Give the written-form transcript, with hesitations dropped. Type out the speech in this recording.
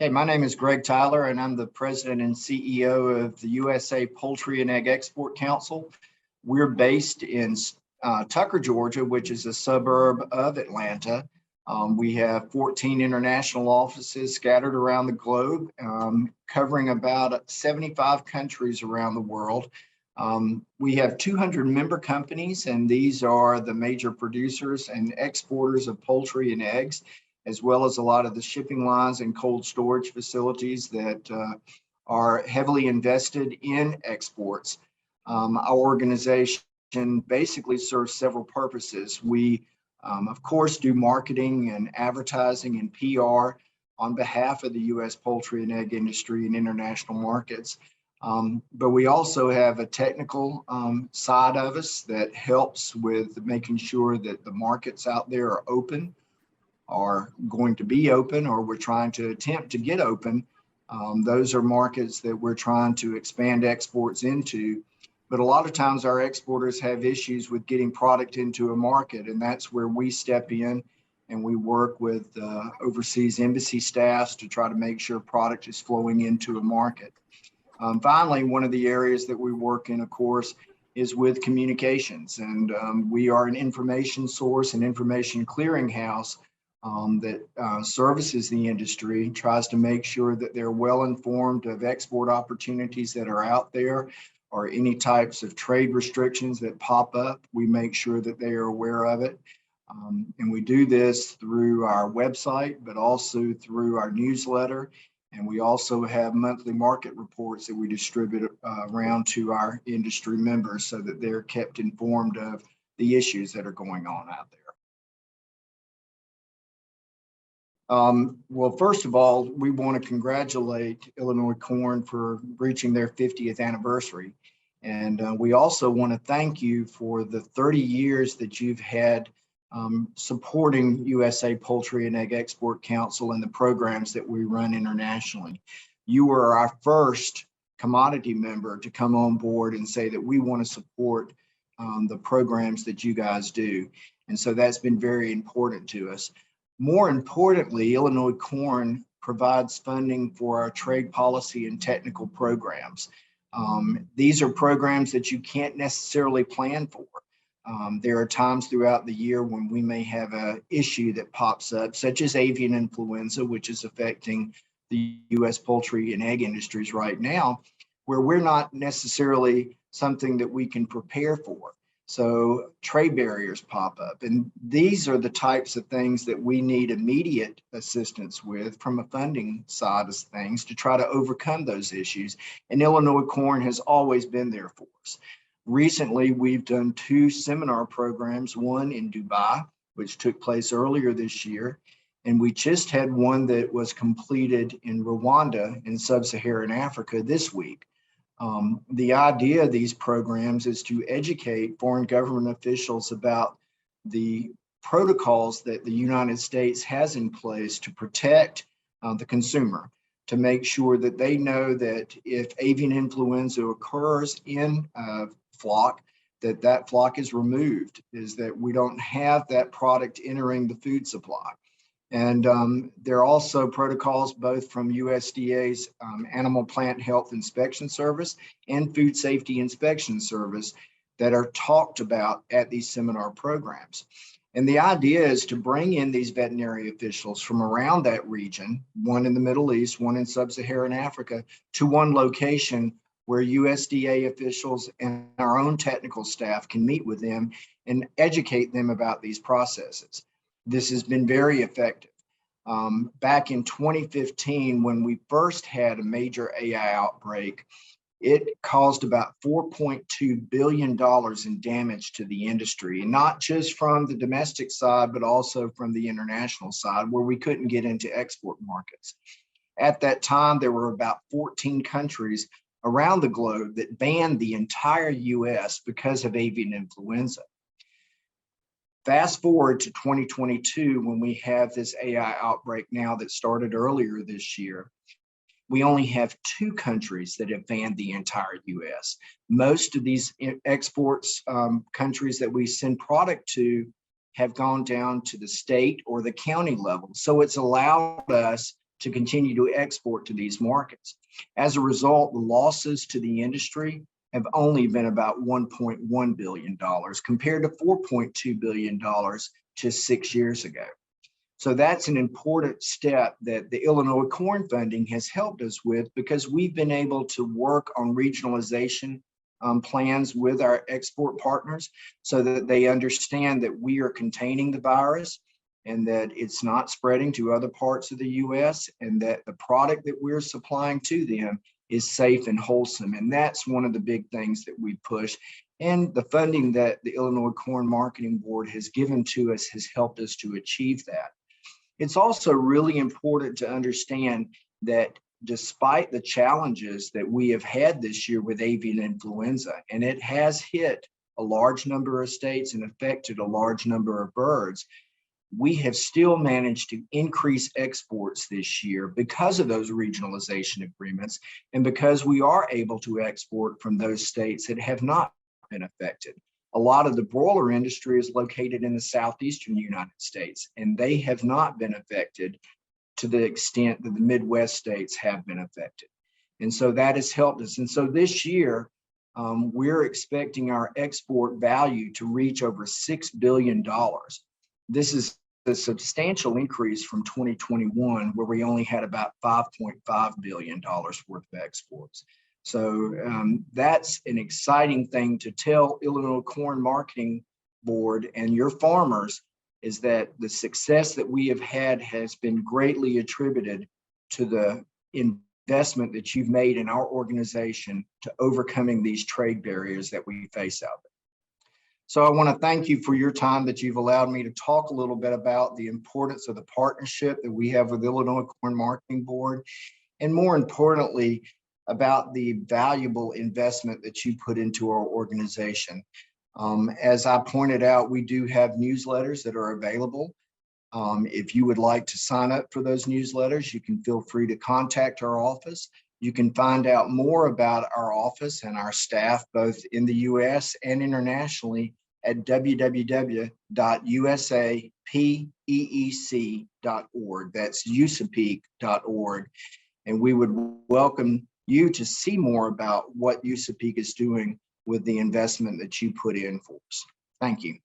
Hey, my name is Greg Tyler, and I'm the president and CEO of the USA Poultry and Egg Export Council. We're based in Tucker, Georgia, which is a suburb of Atlanta. We have 14 international offices scattered around the globe, covering about 75 countries around the world. We have 200 member companies, and these are the major producers and exporters of poultry and eggs, as well as a lot of the shipping lines and cold storage facilities that are heavily invested in exports. Our organization basically serves several purposes. We, of course, do marketing and advertising and PR on behalf of the U.S. poultry and egg industry in international markets. But we also have a technical side of us that helps with making sure that the markets out there are open, are going to be open, or we're trying to attempt to get open. Those are markets that we're trying to expand exports into. But a lot of times our exporters have issues with getting product into a market, and that's where we step in and we work with overseas embassy staffs to try to make sure product is flowing into a market. Finally, one of the areas that we work in, of course, is with communications, and we are an information source and information clearinghouse that services the industry, tries to make sure that they're well informed of export opportunities that are out there, or any types of trade restrictions that pop up. We make sure that they are aware of it. And we do this through our website, but also through our newsletter. And we also have monthly market reports that we distribute around to our industry members so that they're kept informed of the issues that are going on out there. Well, first of all, we want to congratulate Illinois Corn for reaching their 50th anniversary. And we also want to thank you for the 30 years that you've had supporting USA Poultry and Egg Export Council and the programs that we run internationally. You were our first commodity member to come on board and say that we want to support the programs that you guys do. And so that's been very important to us. More importantly, Illinois Corn provides funding for our trade policy and technical programs. These are programs that you can't necessarily plan for. There are times throughout the year when we may have an issue that pops up, such as avian influenza, which is affecting the U.S. poultry and egg industries right now, where we're not necessarily something that we can prepare for. So trade barriers pop up, and these are the types of things that we need immediate assistance with from a funding side of things to try to overcome those issues. And Illinois Corn has always been there for us. Recently, we've done 2 seminar programs, one in Dubai, which took place earlier this year, and we just had one that was completed in Rwanda in sub-Saharan Africa this week. The idea of these programs is to educate foreign government officials about the protocols that the United States has in place to protect the consumer, to make sure that they know that if avian influenza occurs in a flock, that flock is removed, is that we don't have that product entering the food supply. And there are also protocols both from USDA's Animal Plant Health Inspection Service and Food Safety Inspection Service that are talked about at these seminar programs. And the idea is to bring in these veterinary officials from around that region, one in the Middle East, one in sub-Saharan Africa, to one location where USDA officials and our own technical staff can meet with them and educate them about these processes. This has been very effective. Back in 2015, when we first had a major AI outbreak, it caused about $4.2 billion in damage to the industry, and not just from the domestic side, but also from the international side, where we couldn't get into export markets. At that time, there were about 14 countries around the globe that banned the entire US because of avian influenza. Fast forward to 2022, when we have this AI outbreak now that started earlier this year, we only have 2 countries that have banned the entire US. Most of these exports countries that we send product to have gone down to the state or the county level. So it's allowed us to continue to export to these markets. As a result, the losses to the industry have only been about $1.1 billion compared to $4.2 billion just 6 years ago. So that's an important step that the Illinois Corn Funding has helped us with, because we've been able to work on regionalization plans with our export partners so that they understand that we are containing the virus and that it's not spreading to other parts of the U.S. and that the product that we're supplying to them is safe and wholesome. And that's one of the big things that we push. And the funding that the Illinois Corn Marketing Board has given to us has helped us to achieve that. It's also really important to understand that despite the challenges that we have had this year with avian influenza, and it has hit a large number of states and affected a large number of birds, we have still managed to increase exports this year because of those regionalization agreements and because we are able to export from those states that have not been affected. A lot of the broiler industry is located in the southeastern United States, and they have not been affected to the extent that the Midwest states have been affected. And so that has helped us. And so this year, we're expecting our export value to reach over $6 billion. This is a substantial increase from 2021, where we only had about $5.5 billion worth of exports. So that's an exciting thing to tell Illinois Corn Marketing Board and your farmers, is that the success that we have had has been greatly attributed to the investment that you've made in our organization to overcoming these trade barriers that we face out there. So I want to thank you for your time that you've allowed me to talk a little bit about the importance of the partnership that we have with Illinois Corn Marketing Board, and more importantly, about the valuable investment that you put into our organization. As I pointed out, we do have newsletters that are available. If you would like to sign up for those newsletters, you can feel free to contact our office. You can find out more about our office and our staff, both in the U.S. and internationally, at www.usapeec.org. That's USAPEEC.org. And we would welcome you to see more about what USAPEEC is doing with the investment that you put in for us. Thank you.